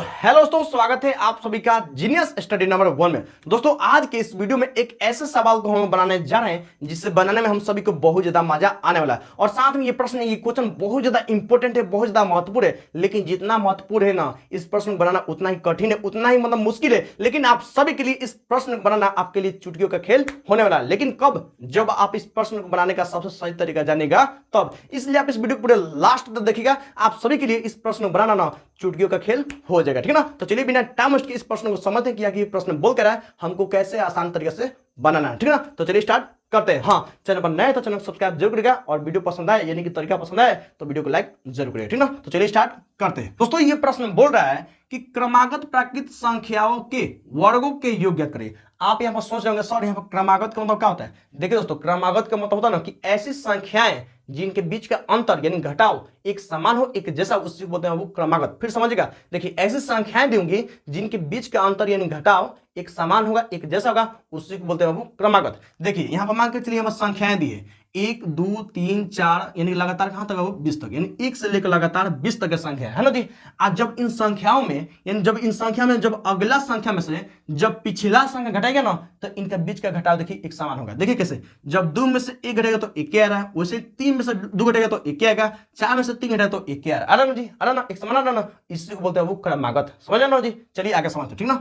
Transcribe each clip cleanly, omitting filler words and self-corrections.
Hello दोस्तों, स्वागत है आप सभी का जीनियस स्टडी नंबर 1 में। दोस्तों आज के इस वीडियो में एक ऐसे सवाल को हम बनाने जा रहे हैं जिससे बनाने में हम सभी को बहुत ज्यादा मजा आने वाला है। और साथ में ये प्रश्न, ये क्वेश्चन बहुत ज्यादा इंपॉर्टेंट है, बहुत ज्यादा महत्वपूर्ण है। लेकिन जितना महत्वपूर्ण है ना, इस प्रश्न को बनाना उतना ही कठिन है, उतना ही मतलब मुश्किल है। लेकिन आप सभी के लिए इस प्रश्न को बनाना आपके लिए चुटकियों का खेल होने वाला है। लेकिन कब? जब आप इस प्रश्न को बनाने का सबसे सही तरीका जानेगा तब। इसलिए आप इस वीडियो को पूरे लास्ट तक देखिएगा। आप सभी के लिए इस प्रश्न को बनाना ना चुटकियों का खेल हो जाएगा, ठीक है ना। तो चलिए बिना टाइम वेस्ट के इस प्रश्न को समझते हैं कि ये प्रश्न बोल कर रहा है, हमको कैसे आसान तरीके से बनाना है, ठीक है ना। तो चलिए स्टार्ट करते हैं। हाँ, चैनल पर नए तो चैनल को सब्सक्राइब जरूर करिएगा और वीडियो पसंद आए यानी कि तरीका पसंद आए तो वीडियो को लाइक जरूर करिएगा, ठीक है ना। तो चलिए स्टार्ट करते हैं। दोस्तों ये प्रश्न बोल रहा है कि क्रमागत प्राकृत संख्याओं के वर्गों के योग करें। आप यहाँ पर सोच रहे होंगे सर यहाँ पर क्रमागत का मतलब क्या होता है। देखिए दोस्तों, क्रमागत का मतलब होता है ना कि ऐसी संख्याएं जिनके बीच का अंतर यानी घटाव एक समान हो, एक जैसा, उससे बोलते हैं वो क्रमागत। फिर समझिएगा, देखिए ऐसी संख्याएं दूंगी जिनके बीच का अंतर यानी घटाव एक समान होगा, एक जैसा होगा, उसी को बोलते हैं वो क्रमागत। देखिए यहाँ पर मान के चलिए हमें संख्याएं दी है 1 2 3 4 यानी लगातार कहां तक है वो 20 तक, यानी 1 से लेकर लगातार 20 तक की संख्या है ना जी। आज जब इन संख्याओं में यानी जब इन संख्या में जब अगला संख्या में से जब पिछला संख्या घटाएगा ना तो इनका बीच का घटाव देखिए एक समान होगा। देखिए कैसे, जब 2 में से 1 घटेगा तो 1 आ रहा है, वैसे 3 में से 2 घटेगा तो 1 आएगा, 4 में से 3 घटेगा तो 1 आ रहा है। आ रहा ना जी, आ रहा ना, एक समान आ रहा ना, इसी को बोलते हैं वो क्रमागत। समझ ना जी। चलिए आगे समझते, ठीक ना।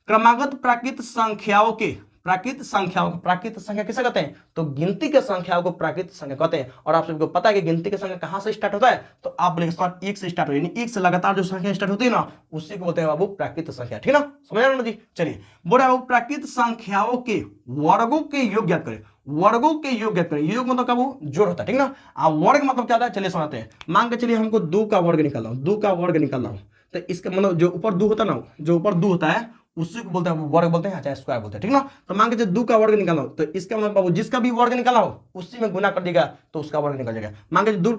क्रमागत प्राकृत संख्याओं के प्राकृत संख्या किसे कहते हैं? तो गिनती के संख्याओं को प्राकृत संख्या कहते हैं। और आप सबको पता है कि गिनती की संख्या कहां से स्टार्ट होता है, तो आप बोलेंगे सर 1 से स्टार्ट हो, यानी 1 से लगातार जो संख्या स्टार्ट होती है ना उसी को बोलते हैं बाबू प्राकृत संख्या, ठीक है ना। समझ रहे हो ना जी। चलिए बोल रहा है प्राकृत संख्याओं के वर्गों के योग ज्ञात करें। वर्गों के योग ज्ञात करें। योग मतलब क्या, वो जोड़ होता है, ठीक ना। वर्ग मतलब क्या होता है, चलिए समझते हैं। मान के चलिए हमको 2 का वर्ग निकालना हो, 2 का वर्ग निकालना हो, तो इसका मतलब जो ऊपर 2 होता है ना, जो ऊपर 2 होता है उसी को बोलते हैं वर्ग बोलते हैं, चाहे स्क्वायर बोलते हैं, ठीक ना। तो मान के चलिए 2 का वर्ग निकालना हो, तो इसका मतलब बाबू जिसका भी वर्ग निकालना हो उसी में गुना कर देगा तो उसका वर्ग निकल जाएगा। मान के 2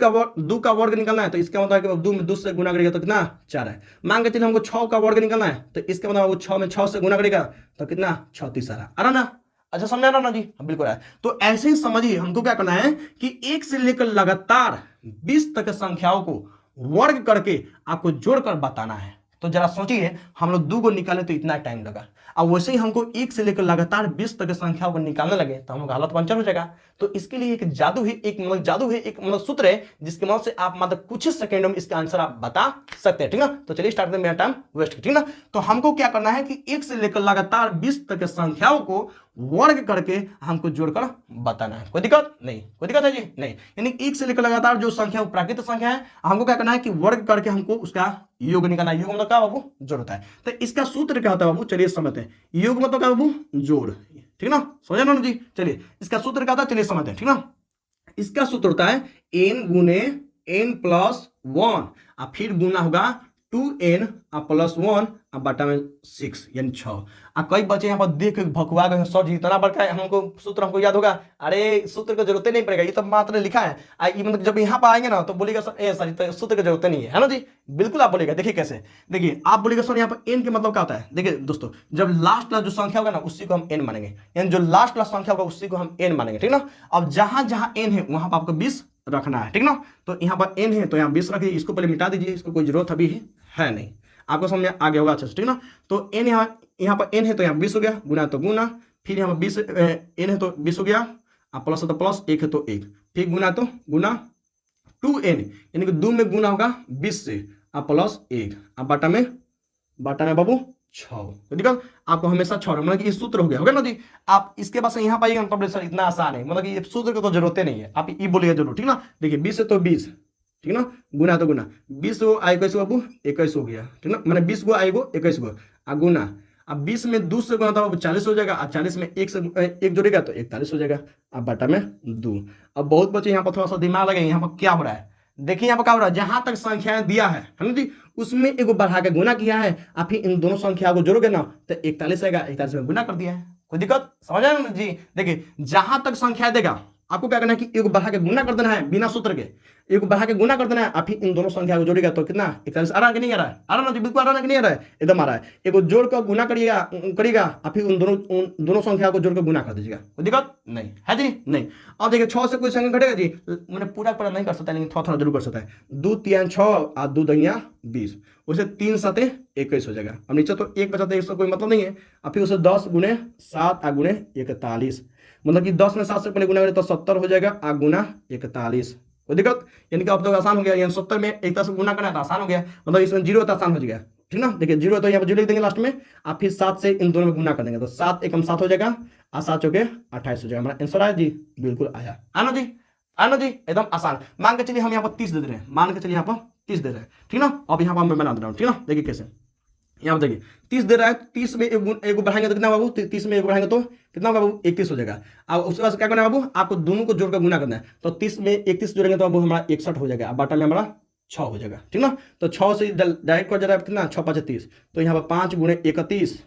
का वर्ग निकालना है तो इसका मतलब है कि 2 में 2 से गुना करेगा तो कितना 4 है। मान के चलिए हमको 6 का वर्ग निकालना है तो इसका मतलब 6 में 6 से गुना करेगा तो कितना 6 3 आ रहा ना। अच्छा समझ रहा ना जी, बिल्कुल है। तो ऐसे ही समझिए हमको क्या करना है कि 1 से लेकर लगातार 20 तक संख्याओं को वर्ग करके आपको जोड़कर बताना है। तो जरा सोचिए, हम लोग 2 को निकाले तो इतना टाइम लगा, अब वैसे ही हमको 1 से लेकर लगातार 20 तक संख्याओं को निकालने लगे तो हम लोग हालत पंचर हो जाएगा। तो इसके लिए एक जादू है, एक मतलब सूत्र है जिसके मदद से आप मतलब कुछ सेकंडों में इसका आंसर आप बता सकते हैं, ठीक ना। तो चलिए स्टार्ट करते हैं, मेरा टाइम वेस्ट, ठीक ना। तो हमको क्या करना है कि 1 से लेकर लगातार 20 तक संख्याओं को वर्ग करके हमको जोड़कर बताना है। कोई दिक्कत नहीं, कोई दिक्कत है जी नहीं। यानी 1 से लेकर लगातार जो संख्या प्राकृत संख्या है हमको क्या करना है कि वर्ग करके हमको उसका योग निकालना है। योग मतलब क्या बाबू, जोड़ होता है। तो इसका सूत्र क्या होता है बाबू, चलिए समझते हैं। योग मतलब क्या बाबू, जोड़, ठीक ना। समझ ना जी। चलिए इसका सूत्र क्या होता है, चलिए समझते हैं, ठीक ना। इसका सूत्र होता है n गुने n प्लस 1 और फिर गुना होगा 2n प्लस 1 और बटा में 6 यानी 6। कई बच्चे यहाँ पर देख भकुआ गए, सर जी इतना बड़का है, हमको सूत्र हमको याद होगा। अरे सूत्र की जरूरत नहीं पड़ेगा, ये तो मात्र लिखा है। मतलब जब यहाँ पर आएंगे ना तो बोलेगा सर सर तो सूत्र की जरूरत नहीं है ना जी। बिल्कुल आप बोलेगा, देखिए कैसे, देखिए आप बोलेगा सर यहाँ पर n के मतलब क्या होता है। देखिए दोस्तों, जब लास्ट जो संख्या होगा ना उसी को हम n मानेंगे, यानी जो लास्ट संख्या होगा उसी को हम n मानेंगे, ठीक ना। अब जहां जहां n है वहां पर आपको 20 रखना है, ठीक ना। तो यहाँ पर n है तो यहाँ 20 रखिए, इसको पहले मिटा दीजिए, इसको कोई जरूरत अभी है नहीं, आपको समझ में आगे होगा अच्छे से, ठीक ना। तो n यहाँ पर n है तो यहाँ 20 हो गया, गुना तो गुना, फिर यहाँ पर 20 n है तो 20 हो गया, प्लस है तो प्लस, 1 है तो 1, फिर गुना तो गुना 2n यानी कि 2 में गुना होगा 20 से प्लस 1 बटा में बाबू 6। तो ठीक, आपको हमेशा 6 मतलब कि ये सूत्र हो गया ना जी। आप इसके पास यहाँ पाइएगा तो सर इतना आसान है, मतलब कि ये सूत्र की तो जरूरत नहीं है, आप ये बोलिएगा जरूर, ठीक ना। देखिए 20 है तो 20, ठीक ना, गुना तो गुना, 20 को आएगा बाबू 21 हो गया, ठीक ना। मैंने 20 को आएगा 21 को गुना, अब 20 में 2 से गुना था 40 हो जाएगा, 40 में 1 से 1 जोड़ेगा तो 41 हो जाएगा, अब बटा में 2। अब बहुत बच्चे यहाँ पर थोड़ा सा दिमाग लगे, यहाँ पर क्या हो रहा है, देखिए यहाँ पर क्या हो रहा है, जहां तक संख्याएं दिया है ना जी उसमें एगो बढ़ा के गुना किया है, आप फिर इन दोनों संख्या को जोड़ोगे ना तो 41 आएगा, 41 में गुना कर दिया है। कोई दिक्कत, समझ आए ना जी। देखिए जहां तक संख्या देगा आपको क्या करना है कि एक बढ़ा के गुना कर देना है बिना सूत्र के, एक बढ़ा के गुना कर देना है, आप ही इन दोनों संख्या को जोड़ेगा तो कितना 41 आ रहा है कि नहीं आ रहा है? आ रहा ना जी, बिल्कुल आ रहा है कि नहीं आ रहा है? एकदम आ रहा है। एक जोड़ कर गुना करिएगा आप ही उन दोनों संख्या को जोड़ कर गुना कर दीजिएगा, कोई दिक्कत नहीं है जी। नहीं अब देखिए 6 से कोई संख्या घटेगा जी, मैंने पूरा नहीं कर सकता लेकिन थोड़ा थोड़ा जरूर कर सकता है। 2 3 6 और 2 2 20, उसे 3 7 21 हो जाएगा। अब नीचे तो एक बचा था, इसका कोई मतलब नहीं है। अब फिर उसे 10 गुणे 7 आ गुणे 41, मतलब कि 10 में 7 से पहले गुना करें तो 70 हो जाएगा आ गुना 41, कोई दिक्कत? यानी कि अब तो आसान हो गया, यानी 70 में एक तरह से गुना करना है तो आसान हो गया, मतलब इसमें जीरो तो आसान हो गया, ठीक ना। देखिए जीरो तो यहाँ पर जीरो लिख देंगे लास्ट में, आप फिर 7 से इन दोनों में गुना कर देंगे तो 7 एकम 7 हो जाएगा और 7 चौके 28 हो जाएगा। हमारा आंसर आया जी, बिल्कुल आया। आना जी, आना जी, एकदम आसान। मान के चलिए हम यहाँ पर 30 दे रहे हैं, मान के चलिए यहाँ पर 30 दे रहे हैं, ठीक ना। अब यहाँ पर मैं बना दे रहा हूँ, ठीक ना। देखिए कैसे, यहाँ पर देखिए 30 दे रहा है, 30 में एक बढ़ाएंगे तो कितना बाबू, 30 में एक बढ़ाएंगे तो कितना बाबू 31 हो जाएगा। अब उसके बाद क्या करना है बाबू, आपको दोनों को जोड़कर गुना करना है, तो 30 में 31 जोड़ेंगे तो अब हमारा 61 हो जाएगा, बाटा में हमारा 6 हो जाएगा, ठीक ना। तो 6 से डायरेक्ट कर जा रहा है कितना, 6 5 30, तो यहाँ पर 5 गुणे 31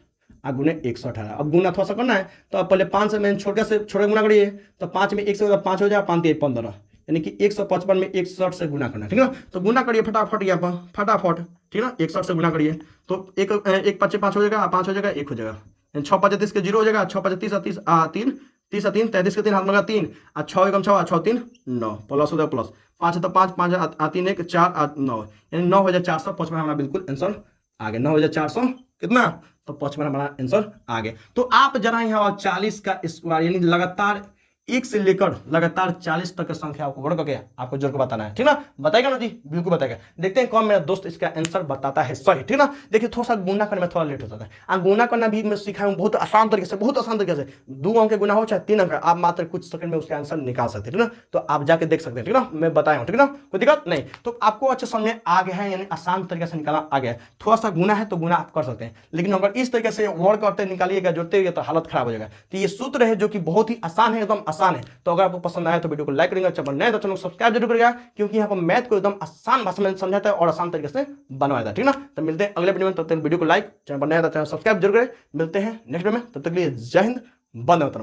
आ गुणे 118। अब गुना थोड़ा सा करना है तो आप पहले 5 से मैंने छोटे गुना करिए, तो 5 में 1 से 5 हो जाएगा, 5 15, यानी कि 155 में 61 से गुना करना है, ठीक ना। तो गुना करिए फटाफट यहाँ पर, फटाफट, ठीक ना। 61 से गुना करिए तो एक 5 5 हो जाएगा, 5 हो जाएगा, 1 हो जाएगा, 6 5 30 के 0 हो जाएगा, 6 5 30 30 3 30 3 33 के 3 हाथ में 3 और 6 एकम 6 6 3 9 प्लस हो जाएगा, प्लस 5 तो 5 5 3 1 4 9, यानी 9 हो जाए 455, हमारा बिल्कुल आंसर आ गया। 9 हो जाए 400 कितना, तो 55 हमारा आंसर आ गया। तो आप जरा यहाँ 40 का स्क्वायर यानी लगातार 1 से लेकर लगातार 40 तक की संख्या को वर्ग करके आपको जोड़ के बताना है, ठीक ना। बताएगा ना जी, बिल्कुल बताएगा। देखते हैं कौन मेरा दोस्त इसका आंसर बताता है सही, ठीक ना। देखिए थोड़ा सा गुना करने में थोड़ा लेट हो जाता है, गुना करना भी मैं सिखाया हूँ बहुत आसान तरीके से, बहुत आसान तरीके से। 2 अंक के गुना हो चाहे 3 अंक, आप मात्र कुछ सेकंड में उसका आंसर निकाल सकते हैं, ठीक ना। तो आप जाके देख सकते हैं, ठीक ना, मैं बताया हूँ, ठीक ना, कोई दिक्कत नहीं। तो आपको अच्छे समझ में आ गया है, यानी आसान तरीके से निकालना आ गया। थोड़ा सा गुना है तो गुना आप कर सकते हैं, लेकिन अगर इस तरीके से वर्ड करते निकालिएगा, जोड़ते हुए, तो हालत खराब हो जाएगा। तो ये सूत्र है जो कि बहुत ही आसान है, एकदम आसान है। तो अगर आपको पसंद आया तो वीडियो को लाइक करेंगे, चैनल नए तो चैनल को सब्सक्राइब जरूर करेगा, क्योंकि यहाँ पर मैथ को एकदम आसान भाषा में समझाता है और आसान तरीके से बनवाया था, ठीक ना। तो मिलते हैं अगले वीडियो में, तब तक वीडियो को लाइक, चैनल पर नया तो चैनल सब्सक्राइब जरूर करें। मिलते हैं नेक्स्ट वीडियो में, तब तक के लिए जय हिंद, वंदे मातरम।